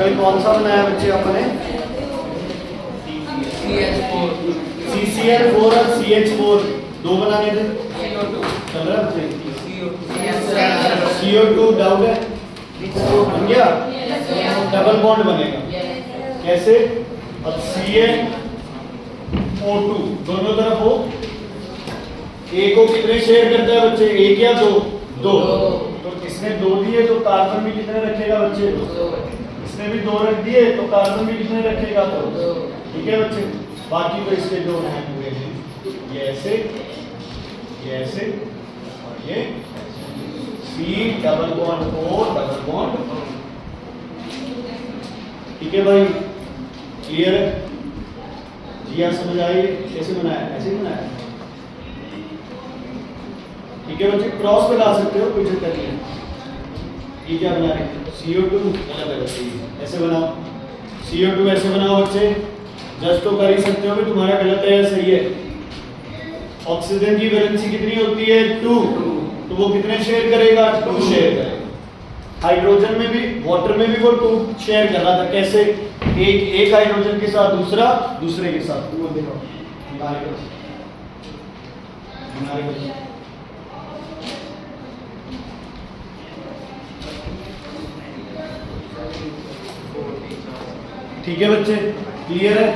Circle कौन सा बनाया बच्चे अपने? CCl4 और CH4 दो बनाने थे। चल रहा है CO2 डाउट है, बन गया, डबल बॉन्ड बनेगा कैसे? अब CaO2 दोनों तरफ हो, A को कितने शेयर करता है बच्चे? एक या दो? दो। तो इसने दो दिए तो कार्बन भी कितने रखेगा बच्चे? इसने भी दो रख दिए तो कार्बन भी कितने रखेगा? दो। ठीक है बच्चे, बाकी तो इसके जो हैं पूरे हैं, ये ऐसे, ये ऐसे और ये C double bond O double bond. ठीक है भाई, क्लियर है जी? आप समझ आई कैसे बनाया? ऐसे ही बनाया। ठीक है बच्चे, क्रॉस पे ला सकते हो, कोई दिक्कत नहीं है। ये क्या बना रहे? CO2 गलत है बच्चे, ऐसे बनाओ। CO2 ऐसे बनाओ बच्चे, जस्ट तो कर ही सकते हो कि तुम्हारा गलत है या सही है। ऑक्सीजन की वैलेंसी कितनी होती है? 2, तो वो कितने शेयर करेगा? 2 शेयर करेगा। हाइड्रोजन में भी, वाटर में भी वो 2 शेयर कर रहा था। कैसे? एक हाइड्रोजन के साथ दूसरा, दूसरे के साथ। वो देखो ठीक है बच्चे, क्लियर है?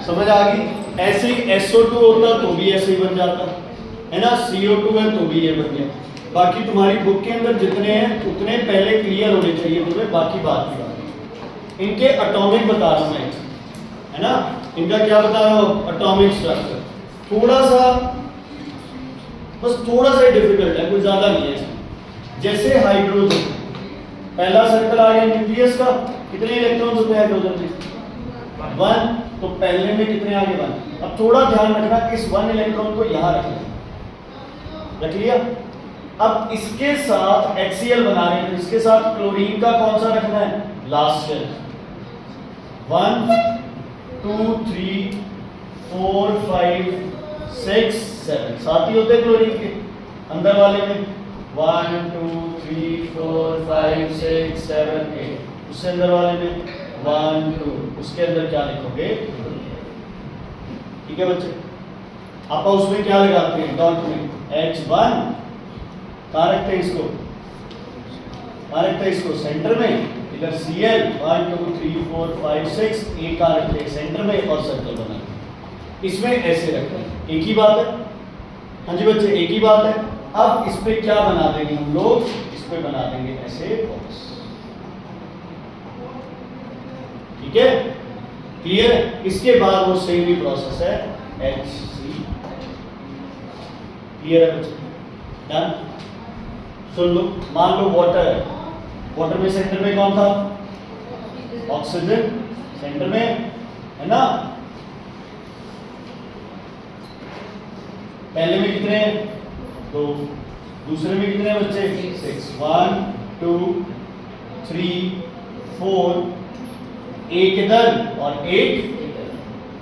समझ आ गई? ऐसे ही SO2 होता तो भी ऐसे ही बन जाता है ना, CO2 है तो भी ये बन गया। बाकी तुम्हारी बुक के अंदर जितने हैं उतने पहले क्लियर होने चाहिए तुम्हें, बाकी बात की बात। इनके एटॉमिक बता रहा हूं मैं, है ना, इनका क्या बता रहा हूं? Atomic structure. थोड़ा सा, बस थोड़ा सा डिफिकल्ट है, कुछ ज्यादा नहीं है इसमें। जैसे हाइड्रोजन, पहला सर्कल आ गया न्यूक्लियस का, कितने इलेक्ट्रॉन्स होते हैं हाइड्रोजन में? 1, तो पहले में कितने आगे? 1। अब थोड़ा ध्यान रखना, इस 1 इलेक्ट्रॉन को यहां रख लिया। अब इसके साथ HCl बना रहे हैं, इसके साथ क्लोरीन का कौन सा रखना है? Last shell. 1 2 3 4 5 6 7 साथ ही होते हैं क्लोरीन के अंदर वाले में। 1 2 3 4 5 6 7 8, उससे अंदर वाले में 1 2, उसके अंदर क्या लिखोगे? ठीक है बच्चे, आप उसमें क्या लगाते हैं? डॉट में H1 कहाँ रखते हैं इसको? कहाँ रखते हैं इसको? सेंटर में। इधर Cl 1 2 3 4 5 6 एक कहाँ रखते हैं? सेंटर में, और सर्कल बनाते हैं। इसमें ऐसे रखते हैं, एक ही बात है। हाँ जी बच्चे, एक ही बात है। अब इस पे क्या बना देंगे हम लोग? इस पे बना देंगे ऐसे बॉक्स। ठीक है, क्लियर है? इसके बाद वो सेम ही प्रोसेस है HC। क्लियर है बच्चे? डन। सुन लो, मान लो वाटर है, वाटर में सेंटर में कौन था? ऑक्सीजन सेंटर में, है ना? पहले में कितने हैं? 2, दूसरे में कितने हैं बच्चे? 6। 1 2 3 4, एक इधर और एक,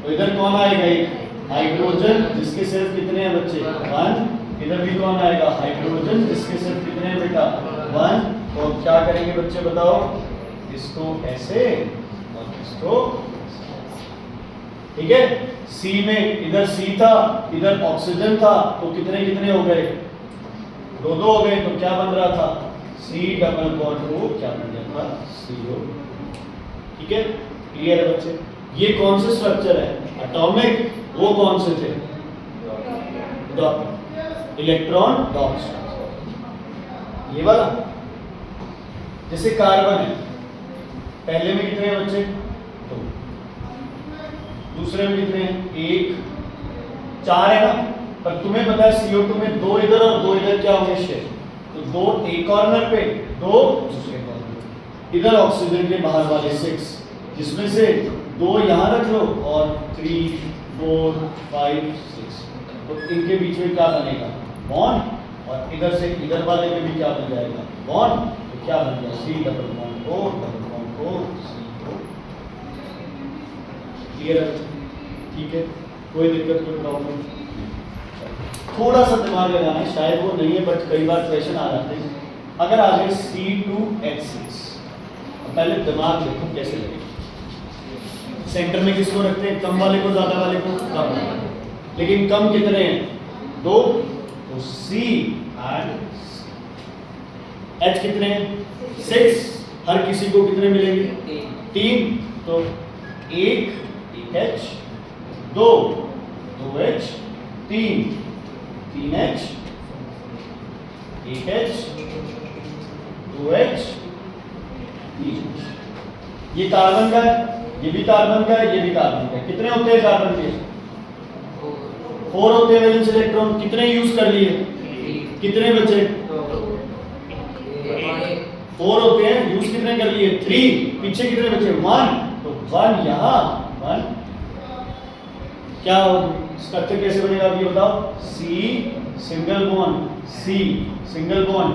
तो इधर कौन आएगा? एक हाइड्रोजन, जिसके सिर्फ कितने हैं बच्चे? 1। इधर भी कौन आएगा? हाइड्रोजन, जिसके सिर्फ कितने हैं बेटा? 1। तो क्या करेंगे बच्चे बताओ? इसको ऐसे और इसको, ठीक है? C में, इधर C था, इधर ऑक्सीजन था, तो कितने कितने हो गए? 2 2 हो गए। तो क्या बन रहा था? C डबल बॉन्ड O क्या बन गया था? CO। ठीक है, क्लियर है बच्चे? ये कौन से स्ट्रक्चर है? एटॉमिक। वो कौन से थे? डॉट, इलेक्ट्रॉन डॉट स्ट्रक्चर, ये वाला। जैसे कार्बन है, पहले में कितने हैं बच्चे? 2, दूसरे में कितने हैं? 1 4 है ना? पर तुम्हें पता है CO2 में 2 इधर और 2 इधर क्या होंगे? शेयर। तो 2 एक कॉर्नर पे, 2 दूसरे कॉर्नर पे। इधर ऑक्सीजन के बाहर वाले 6, जिसमें से 2 यहाँ रख लो और 3 4 5 6, तो इनके बीच में क्या बनेगा? बॉन्ड। और इधर से इधर वाले में भी क्या बन जाएगा? बॉन्ड। तो क्या बन गया? C double bond O double bond O CO। Clear है? ठीक है, कोई दिक्कत, कोई प्रॉब्लम? थोड़ा सा दिमाग लगाना है, शायद वो नहीं है, बट कई बार क्वेश्चन आ जाते हैं। अगर आ जाए C2H6, अब पहले दिमाग देखो कैसे लगेगा। सेंटर में किसको रखते हैं? कम वाले को, ज्यादा वाले को? कम। लेकिन कम कितने हैं? 2, तो C एंड H कितने हैं? 6। हर किसी को कितने मिलेंगे? 3। तो 1 H, 2 H, 3 H, 1 H, 2 H, 3 H। ये कार्बन का है, ये भी कार्बन का है, ये भी कार्बन का है। कितने होते हैं कार्बन के? 4 होते हैं वैलेंस इलेक्ट्रॉन। कितने यूज कर लिए? कितने बचे? 4 होते हैं, यूज कितने कर लिए? 3। पीछे कितने बचे? 1। तो 1 यहाँ, 1। क्या स्ट्रक्चर कैसे बनेगा अभी बताओ? C single bond, C single bond,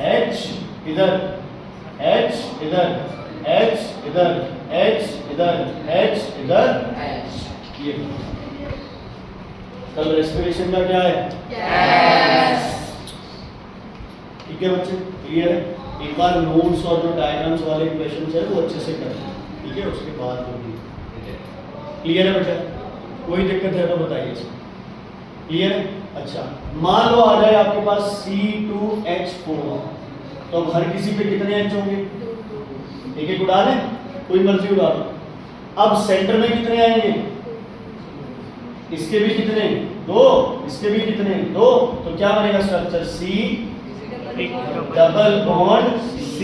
H इधर, H इधर, H इधर, H इधर, H इधर, ये। कल रेस्पिरेशन का क्या है? गैस। ठीक है बच्चे, क्लियर है? एक बार नोट्स और जो डायग्राम्स वाले क्वेश्चंस है वो अच्छे से कर लें, ठीक है? उसके बाद जो भी क्लियर है बेटा? कोई दिक्कत है तो बताइए। क्लियर है? अच्छा, मान लो आ जाए आपके पास C2H4, तो अब हर किसी पे कितने H होंगे? एक एक उड़ा लें, कोई मर्जी उड़ा दो। अब सेंटर में कितने आएंगे? इसके भी कितने? 2। इसके भी कितने? 2। तो क्या बनेगा structure? C double bond C,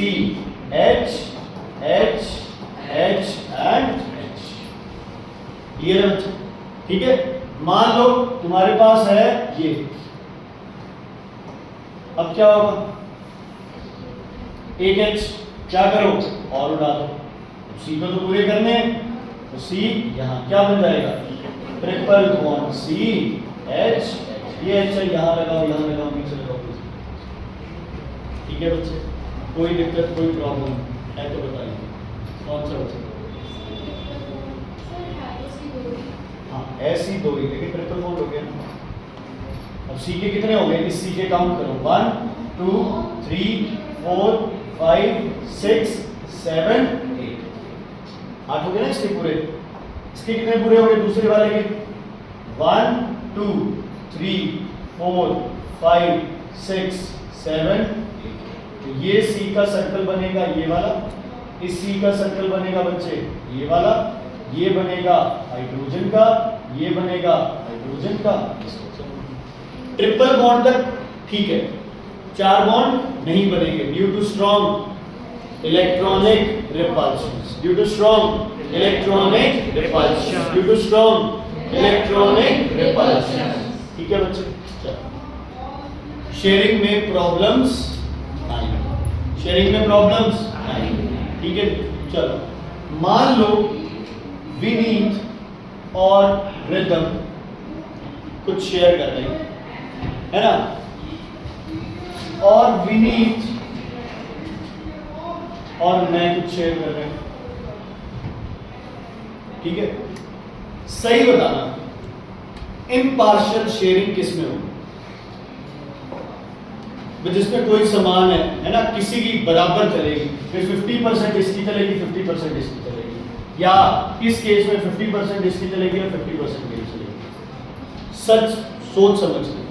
H H H and H। Clear है बच्चे? ठीक है? मान लो तुम्हारे पास है ये, अब क्या होगा? एक H, क्या करो? और उड़ा दो। C को तो पूरे करने हैं, तो C यहाँ क्या बन जाएगा? ट्रिपल बॉन्ड C H, ये H यहाँ लगाओ, यहाँ लगाओ, नीचे लगाओ। ठीक है बच्चे? कोई दिक्कत, कोई प्रॉब्लम है तो बताइए। कौन सा बच्चे? हाँ, ऐसी 2 ही, लेकिन ट्रिपल बॉन्ड हो गया ना। अब C के कितने हो गए? इस C के काउंट करो। 1 2 3 4 5 6 7 8। 8 हो गए ना इसके पूरे। इसके कितने पूरे हो गए दूसरे वाले के? 1 2 3 4 5 6 7 8। तो ये C का सर्कल बनेगा ये वाला, इस C का सर्कल बनेगा बच्चे ये वाला, ये बनेगा हाइड्रोजन का, ये बनेगा हाइड्रोजन का। ट्रिपल बॉन्ड तक ठीक है, 4 बॉन्ड नहीं बनेंगे due to strong electronic repulsion, due to strong electronic repulsion, due to strong electronic repulsion. ठीक है बच्चे? शेयरिंग में प्रॉब्लम्स आएंगे, शेयरिंग में प्रॉब्लम्स आएंगे। ठीक है, चलो मान लो विनीत और रिदम कुछ शेयर कर रहे हैं, है ना? और विनीत और मैं कुछ शेयर कर रहे हैं। ठीक है, सही बताना इम्पार्शियल शेयरिंग किस में होगी? जिसमें कोई समान है ना, किसी की बराबर चलेगी, फिर 50% इसकी चलेगी 50% इसकी चलेगी, या इस केस में 50% इसकी चलेगी और 50% मेरी चलेगी। सच सोच समझ के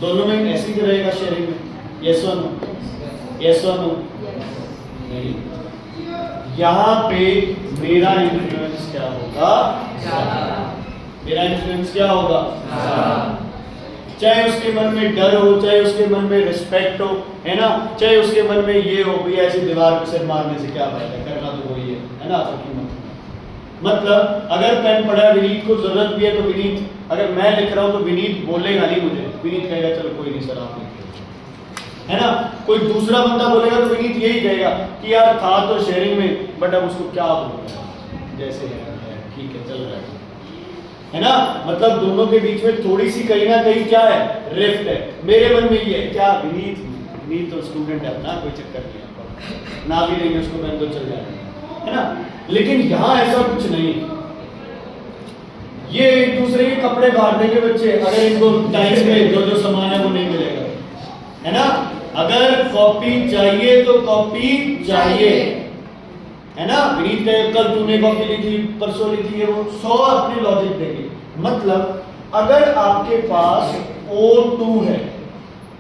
दोनों में ऐसी ही रहेगा शेयरिंग में। यस और नो? यस और नो? नहीं। यहाँ पे मेरा इन्फ्लुएंस क्या होगा? मेरा इन्फ्लुएंस क्या होगा? चाहे उसके मन में डर हो, चाहे उसके मन में रिस्पेक्ट हो, है ना, चाहे उसके मन में ये हो भी ऐसी दीवार पर सिर मारने से क्या फायदा, करना तो वही है ना? मतलब अगर पेन पड़ा है, विनीत को जरूरत भी है तो विनीत, अगर मैं लिख रहा हूँ तो विनीत बोलेगा नहीं मुझे, विनीत कहेगा चलो कोई नहीं सर आप लिख, है ना? कोई दूसरा बंदा बोलेगा तो विनीत यही कहेगा कि यार था तो शेयरिंग में, बट अब उसको क्या बोलूं, जैसे है ठीक है चल रहा है ना? मतलब दोनों के बीच में थोड़ी सी कहीं ना कहीं क्या है, रिफ्ट है। मेरे मन में ये है क्या, विनीत तो स्टूडेंट है ना, कोई चक्कर नहीं है, ना भी देंगे उसको पेन तो चल जाएगा, है ना? लेकिन यहाँ ऐसा कुछ नहीं, ये एक दूसरे के कपड़े फाड़ देंगे बच्चे अगर इनको टाइम पे जो जो सामान है वो नहीं मिलेगा, है ना? अगर कॉपी चाहिए तो कॉपी चाहिए, है ना। विनीत कहे कल तूने कॉपी ली थी, परसों ली थी, वो 100 अपने लॉजिक देंगे। मतलब अगर आपके पास O2 है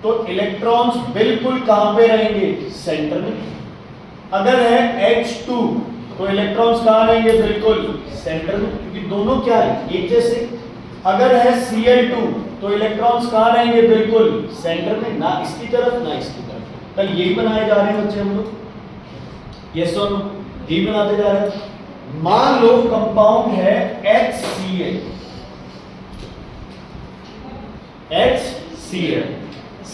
तो इलेक्ट्रॉन्स बिल्कुल कहां पे रहेंगे, सेंटर में। अगर है H2 तो इलेक्ट्रॉन्स कहां रहेंगे, बिल्कुल सेंटर में, क्योंकि दोनों क्या है, एक जैसे। अगर है Cl2 तो इलेक्ट्रॉन्स कहां रहेंगे, बिल्कुल सेंटर में, ना इसकी तरफ ना इसकी तरफ। कल यही बनाए जा रहे हैं बच्चे हम लोग, यस और नो, यही बनाते जा रहे हैं। मान लो कंपाउंड है HCl,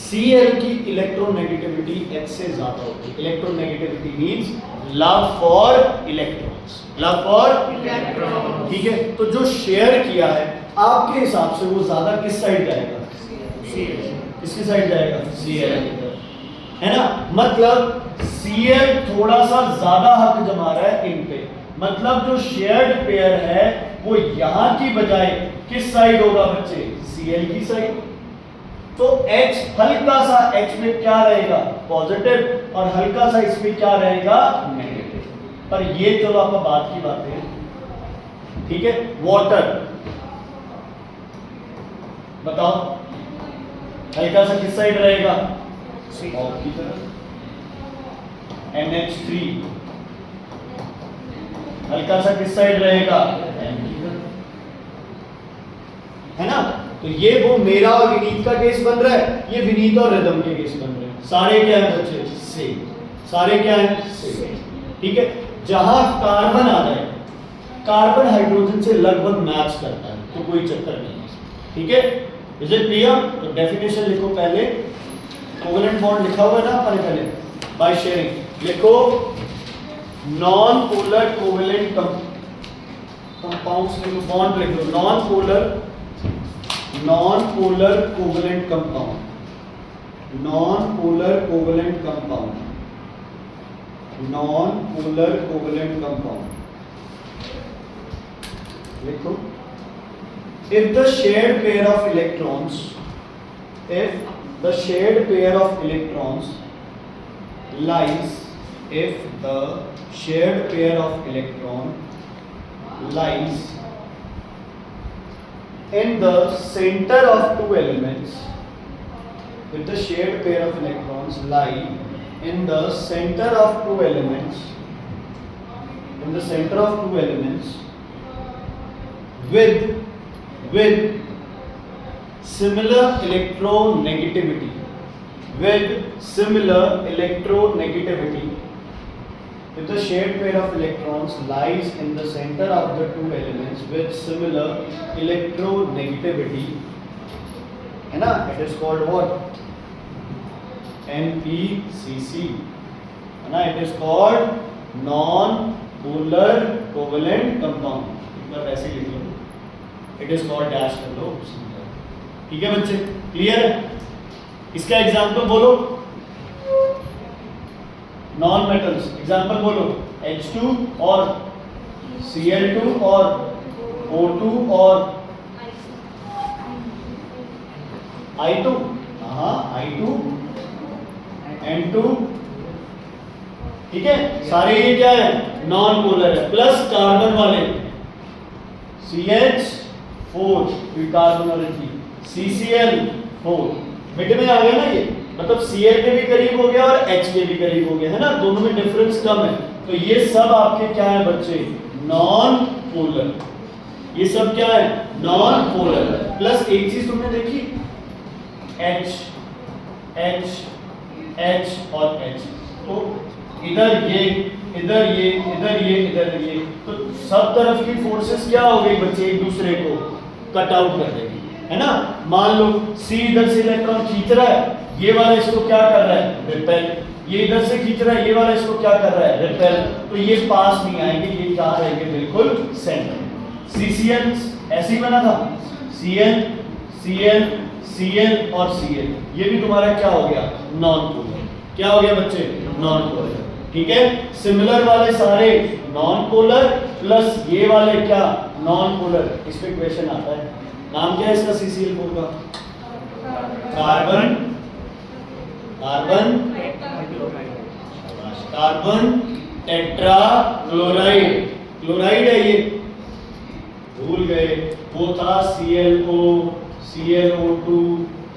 Cl की इलेक्ट्रोनेगेटिविटी H से ज्यादा होती है। Electronegativity means love for electrons, love for electrons, ठीक है। तो जो शेयर किया है आपके हिसाब से वो ज्यादा किस साइड जाएगा, किसकी साइड जाएगा, Cl की तरफ, है ना। मतलब Cl थोड़ा सा ज्यादा हक जमा रहा है इन पे, मतलब जो शेयर्ड पेयर है वो यहां की बजाय किस साइड होगा बच्चे, Cl की साइड। तो H हल्का सा H में क्या रहेगा, पॉजिटिव, और हल्का सा इसमें क्या रहेगा, नेगेटिव। पर ये चलो आपका बात की बात है, ठीक है। वाटर बताओ हल्का सा किस साइड रहेगा, ऑफ की तरफ। NH3 हल्का सा किस साइड रहेगा, N की तरफ, है ना। तो ये वो मेरा और विनीत का केस बन रहा है, ये विनीत और रिदम के केस बन रहे हैं। सारे क्या है बच्चे, सेम, सारे क्या है, सेम, ठीक है। जहां कार्बन आ जाए, कार्बन हाइड्रोजन से लगभग मैच करता है, तो कोई चक्कर नहीं है, ठीक है। Is it clear? तो डेफिनेशन लिखो पहले, कोवेलेंट बॉन्ड लिखा हुआ है ना अपने पहले, बाय शेयरिंग लिखो, नॉन पोलर कोवेलेंट कंपाउंड्स लिखो, बॉन्ड लिख लो, non polar covalent compound, non polar covalent compound, non polar covalent compound लिखो। If the shared pair of electrons, if the shared pair of electrons lies, if the shared pair of electron lies in the center of two elements, if the shared pair of electrons lie in the center of two elements, in the center of two elements with similar electronegativity, with similar electronegativity, if the shared pair of electrons lies in the center of the two elements with similar electronegativity, है ना, it is called what, NPCC, है ना, it is called non-polar covalent compound। एक बार वैसे लिख लो, it is called dash कर लो, ठीक है बच्चे, क्लियर है। इसका एग्जांपल बोलो, नॉन मेटल्स एग्जांपल बोलो, H2 और Cl2 और O2 और I2, हाँ I2 N2, ठीक है। सारे ये क्या है, नॉन पोलर है, प्लस कार्बन वाले CH4 कार्बन और CCl4 मिड में आ गया ना ये, मतलब Cl के भी करीब हो गया और H के भी करीब हो गया, है ना, दोनों में डिफरेंस कम है। तो ये सब आपके क्या है बच्चे, नॉन पोलर, ये सब क्या है, नॉन पोलर। प्लस एक चीज तुमने देखी, H H H और H, तो इधर ये इधर ये इधर ये इधर ये, तो सब तरफ की फोर्सेस क्या हो गई बच्चे, एक दूसरे को कट आउट कर देगी, है ना। मान लो C इधर से इलेक्ट्रॉन खींच रहा है, ये वाला इसको क्या कर रहा है, रिपेल, ये इधर से खींच रहा है, ये वाला इसको क्या कर रहा है, रिपेल, तो ये पास नहीं आएंगे, ये कहां रहेंगे, बिल्कुल सेंटर। CCl ऐसे ही बना था, Cl Cl Cl और Cl, ये भी तुम्हारा क्या हो गया, नॉन पोलर, क्या हो गया बच्चे, नॉन पोलर, ठीक है। सिमिलर वाले सारे नॉन पोलर, प्लस ये वाले क्या, नॉन पोलर। इस पे क्वेश्चन आता है, नाम क्या है इसका, CCl4 का, carbon carbon carbon tetra chloride, chloride है ये, भूल गए वो था ClO, ClO2,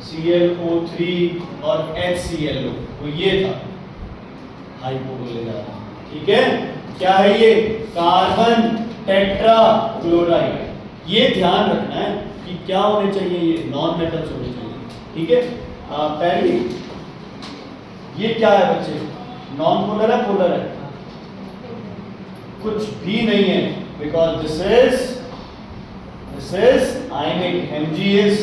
ClO3 और HClO, तो ये था हाइपो बोलेगा। ठीक है, क्या है ये? Carbon tetra chloride. ये ध्यान रखना है कि क्या होने चाहिए, ये नॉन मेटल्स होने चाहिए। ठीक है, पहली ये क्या है बच्चे? नॉन पोलर है, पोलर है? कुछ भी नहीं है, because this is ionic, Mg is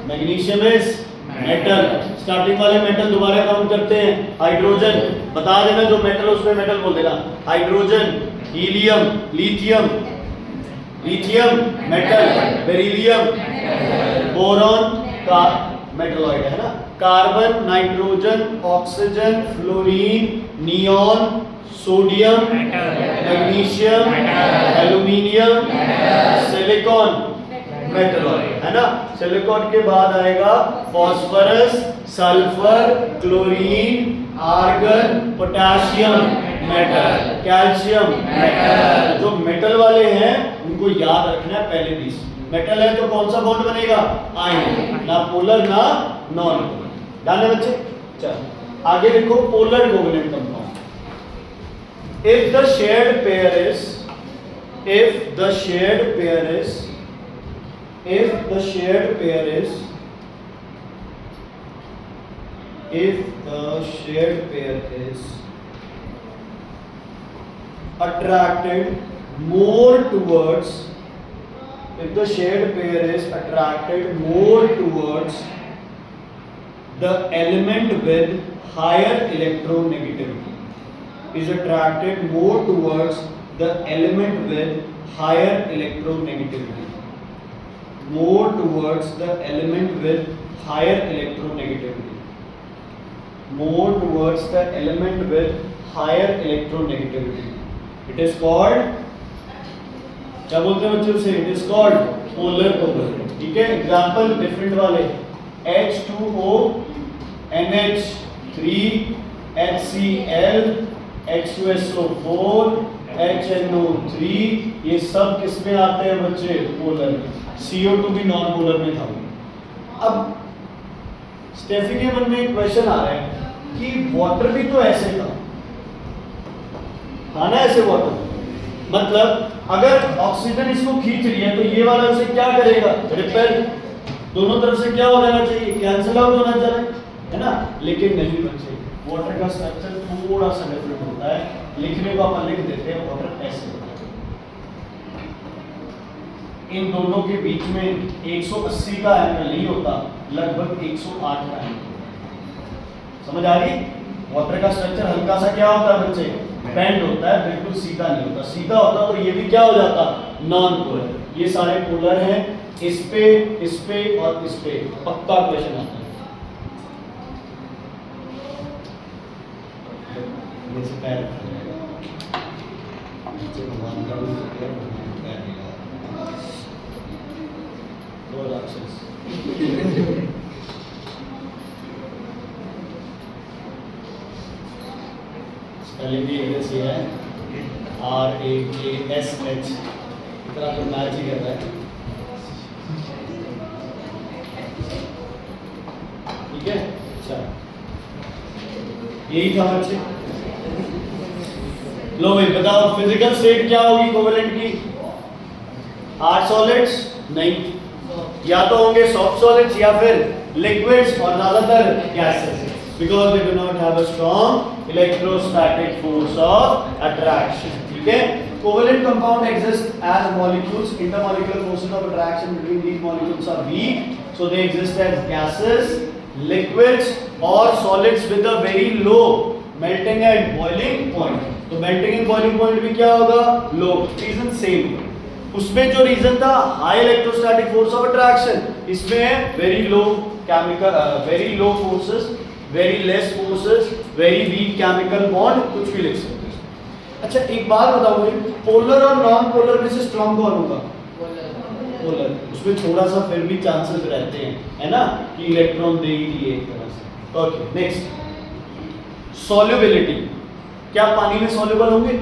magnesium is metal. Starting वाले मेटल दोबारा काउंट करते हैं। हाइड्रोजन बता देना, जो मेटल उसमें मेटल बोल देना। Hydrogen, helium, lithium, lithium metal, beryllium, boron का मेटलॉइड है ना। Carbon, nitrogen, oxygen, fluorine, neon, sodium, magnesium, aluminium, silicon metalloid है ना। सिलिकॉन के बाद आएगा phosphorus, sulphur, chlorine, argon, potassium metal, calcium metal. जो मेटल वाले हैं उनको याद रखना है पहले 20। मेटल है तो कौन सा बॉन्ड बनेगा? आयन, ना पोलर ना नॉन पोलर। ध्यान है बच्चे? चलो आगे देखो, polar covalent compound. If the shared pair is attracted more towards the element with higher electronegativity, is attracted more towards the element with higher electronegativity, more towards the element with higher electronegativity, more towards the element with higher electronegativity. It is called, क्या बोलते हैं बच्चों से? It is called polar covalent। ठीक है, example different वाले, H2O, NH3, HCl, H2SO4, HNO3, ये सब किस में आते हैं बच्चे? पोलर में। CO2 भी नॉन पोलर में था। अब स्टेफी के मन में एक क्वेश्चन आ रहा है कि वाटर भी तो ऐसे था ना, ऐसे वाटर, मतलब अगर ऑक्सीजन इसको खींच रही है तो ये वाला उसे क्या करेगा? रिपेल। दोनों तरफ से क्या हो जाना चाहिए? कैंसिल आउट होना चाहिए, है ना। लेकिन नहीं बच्चे, वाटर का स्ट्रक्चर थोड़ा सा डिफरेंट होता है। लिखने को अपन लिख देते हैं वाटर ऐसे होता है। इन दोनों के बीच में 180 का एंगल नहीं होता, लगभग 108 का एंगल। समझ आ गई? वाटर का स्ट्रक्चर हल्का सा क्या होता है बच्चे? बेंड होता है, बिल्कुल सीधा नहीं होता। सीधा होता तो ये भी क्या हो जाता? Non polar. ये सारे पोलर हैं, इस पे और इस पे पक्का क्वेश्चन आता है। जैसे पैर नीचे भगवान का रूप होता है, भगवान का पैर मिला दो राक्षस। स्पेलिंग भी इंग्लिश है, RAKSH, इतना तो मैच ही कर रहा है। ठीक है, अच्छा यही था बच्चे। लो भाई बताओ, फिजिकल स्टेट क्या होगी कोवेलेंट की? हार्ड सॉलिड्स नहीं, या तो होंगे सॉफ्ट सॉलिड्स या फिर लिक्विड्स और ज्यादातर gases, because they do not have a strong electrostatic force of attraction. ठीक है, covalent compound exist as molecules, intermolecular forces of attraction between these molecules are weak, so they exist as gases, liquids और solids with a very low melting and boiling point. तो melting and boiling point भी क्या होगा? लो। Reason same, उसमें जो reason था high electrostatic force of attraction, इसमें very low chemical, very low forces, very less forces, very weak chemical bond, कुछ भी लिख सकते हैं। अच्छा एक बात बताओ, पोलर और नॉन पोलर में से स्ट्रॉन्ग कौन होगा? पोलर। उसमें थोड़ा सा फिर भी चांसेस रहते हैं, है ना, कि इलेक्ट्रॉन दे ही दिए एक तरह से। ओके नेक्स्ट, सॉल्युबिलिटी, क्या पानी में सॉल्युबल होंगे?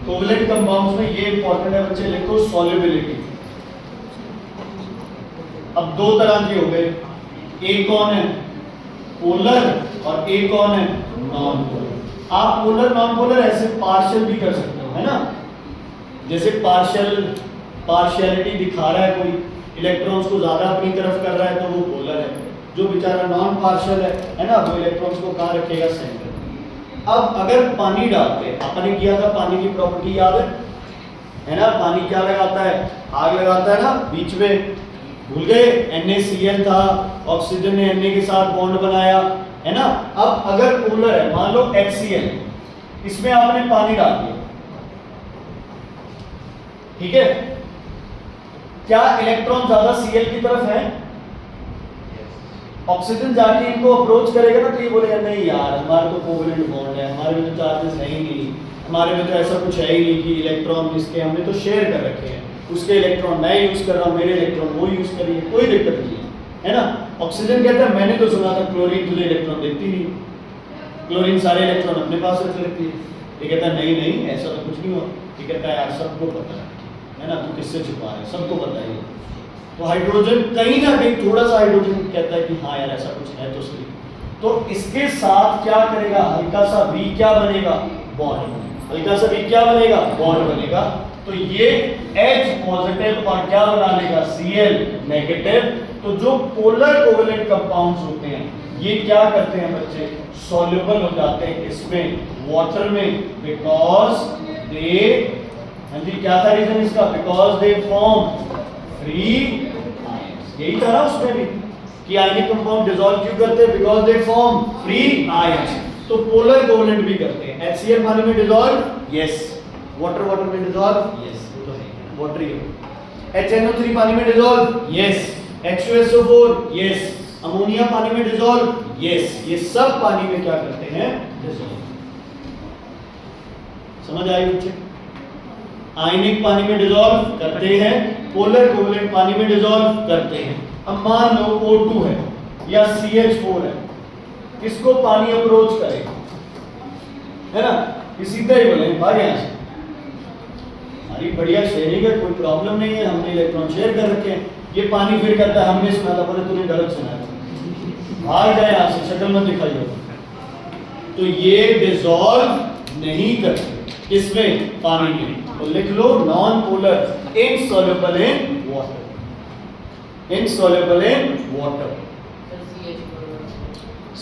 कोवलेंट कंपाउंड्स में ये इंपॉर्टेंट है बच्चे, लिखो सॉल्युबिलिटी। अब दो तरह की हो गए, एक कौन है? पोलर, और एक कौन है? Non polar. आप पोलर नॉन पोलर ऐसे पार्शियल भी कर सकते हो, है ना? जैसे पार्शियलिटी दिखा रहा है कोई, इलेक्ट्रॉन्स को ज्यादा अपनी तरफ कर रहा है तो वो पोलर है, जो बेचारा नॉन पार्शियल है ना, वो इलेक्ट्रॉन्स को कहाँ रखेगा? सेंटर। अब अगर पानी डालते हैं, आपने किया था पानी की प्रॉपर्टी याद है ना? पानी क्या लगाता है? आग लगाता है ना बीच में, भूल गए? NaCl था, ऑक्सीजन ने Na के साथ बॉन्ड बनाया, है ना? अब अगर पोलर है, मान लो HCl, इसमें आपने पानी डाल दिया, ठीक है? क्या इलेक्ट्रॉन ज्यादा Cl की तरफ है? ऑक्सीजन जाके इनको अप्रोच करेगा ना, तो ये बोलेगा नहीं यार, हमारा तो कोवलेंट बॉन्ड है, हमारे में तो चार्जेस है ही नहीं, हमारे में तो ऐसा कुछ है ही नहीं कि इलेक्ट्रॉन जिसके हमने तो शेयर कर रखे हैं, उसके इलेक्ट्रॉन मैं यूज कर रहा हूँ, मेरे इलेक्ट्रॉन वो यूज करिए, कोई दिक्कत नहीं है ना? ऑक्सीजन कहता है मैंने तो सुना था क्लोरीन तुझे इलेक्ट्रॉन देती नहीं, क्लोरीन सारे इलेक्ट्रॉन अपने पास रख लेती है। ये कहता है नहीं नहीं, ऐसा तो कुछ नहीं हुआ। ये कहता है यार सबको पता है ना, तू किससे छुपा रहा है, सबको पता है। तो हाइड्रोजन कहीं ना कहीं थोड़ा सा हाइड्रोजन कहता है कि हाँ यार ऐसा कुछ है तो सही, तो इसके साथ क्या करेगा? हल्का सा V क्या बनेगा? बॉन्ड। हल्का सा V क्या बनेगा? बॉन्ड बनेगा। तो ये H पॉजिटिव और क्या बना लेगा? Cl negative. तो जो पोलर कोवेलेंट कंपाउंड्स होते हैं ये क्या करते हैं बच्चे? सॉल्युबल हो जाते हैं इसमें, वाटर में, बिकॉज दे, हाँ जी क्या था रीजन इसका? Because they form free ions. यही था ना उसमें भी कि आयनिक कंपाउंड डिसॉल्व क्यों करते हैं? Because they form free ions. तो पोलर कोवेलेंट भी करते हैं। HCl पानी में डिसॉल्व, यस। वाटर में डिसॉल्व, यस, वो तो है वाटर ही है। HNO3 पानी में dissolve, yes. H2SO4, yes. Ammonia पानी में डिसॉल्व, यस। ये सब पानी में क्या करते हैं? डिसॉल्व। समझ आई बच्चे? आयनिक पानी में डिसॉल्व करते हैं, पोलर कोवेलेंट पानी में डिसॉल्व करते हैं। अब मान लो O2 है या CH4 है, किसको पानी अप्रोच करेगा? है ना? ये सीधा ही बोले भाग यहाँ से, हमारी बढ़िया शेयरिंग है, कोई प्रॉब्लम नहीं है, हमने इलेक्ट्रॉन शेयर कर रखे हैं। ये पानी फिर कहता है हमने सुना था, पर तूने गलत सुना था, भाग जाए यहाँ से, शक्ल मत दिखाइए। तो ये डिसॉल्व नहीं करते किसमें? पानी में। तो लिख लो non polar, insoluble in water, insoluble in water.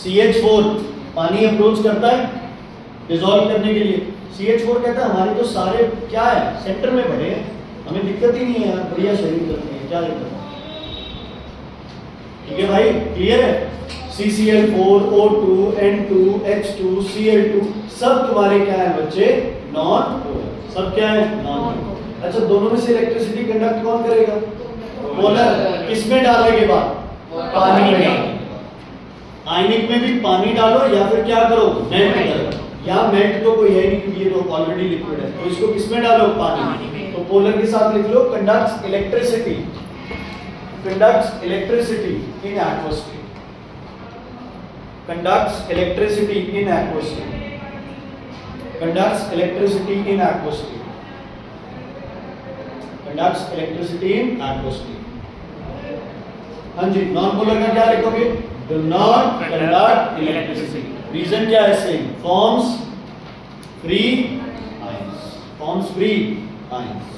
CH4 पानी अप्रोच करता है डिसॉल्व करने के लिए। CH4 कहता है हमारे तो सारे क्या है? सेंटर में पड़े हैं, हमें दिक्कत ही नहीं है यार, बढ़िया शेयरिंग करते हैं, क्या दिक्कत है? ठीक है भाई, क्लियर है? CCl4, O2, N2, H2, Cl2 सब तुम्हारे क्या है बच्चे? Non polar. सब क्या है? Non polar. अच्छा, दोनों में से इलेक्ट्रिसिटी कंडक्ट कौन करेगा? पोलर। किसमें डालने के बाद? पानी में। आयनिक में भी पानी डालो या फिर क्या करो? मेल्ट करो। या मेल्ट तो कोई है नहीं क्योंकि ये तो ऑलरेडी लिक्विड है, तो इसको किसमें डालो? पानी में। तो पोलर के साथ लिख लो conducts electricity, conducts electricity in aqueous state, conducts electricity in aqueous state, conducts electricity in aqueous state, conducts electricity in aqueous state। हाँ जी, नॉन पोलर का क्या लिखोगे? Do not conduct electricity। Reason क्या है? Same, forms free ions, forms free ions।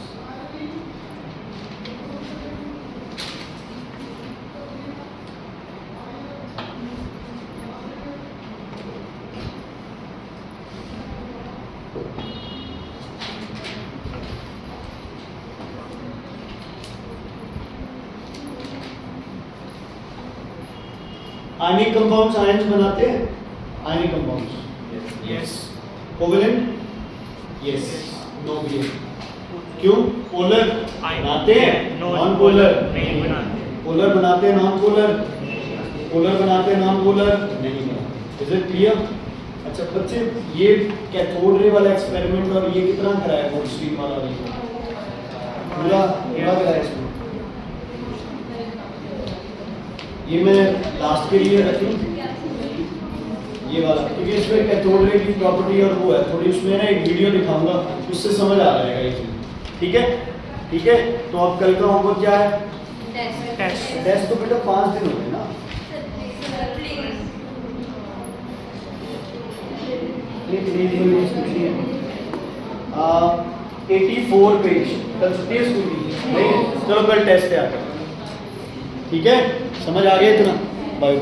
आयनिक compounds ions बनाते हैं, आयनिक compounds yes. Covalent yes, no भी है। क्यों? पोलर बनाते हैं, नॉन पोलर नहीं बनाते। पोलर बनाते हैं, नॉन पोलर, पोलर बनाते हैं, नॉन पोलर नहीं बनाते। Is it clear? अच्छा बच्चे, ये कैथोड रे वाला एक्सपेरिमेंट और ये कितना कराया? गोल्डस्टीन वाला भी पूरा कराया इसमें। ये मैं लास्ट के लिए रखूं, ये वाला, क्योंकि इसमें कैथोड रे की प्रॉपर्टी और वो है थोड़ी, उसमें ना एक वीडियो दिखाऊंगा, उससे समझ आ जाएगा ये चीज। ठीक है, ठीक है। तो अब कल का होमवर्क क्या है? टेस्ट तो बेटा 5 दिन हो गए ना। आ 84 पेज, कल छुट्टी है स्कूल की नहीं? चलो कल टेस्ट है आकर। ठीक है, समझ आ गया इतना? बाय।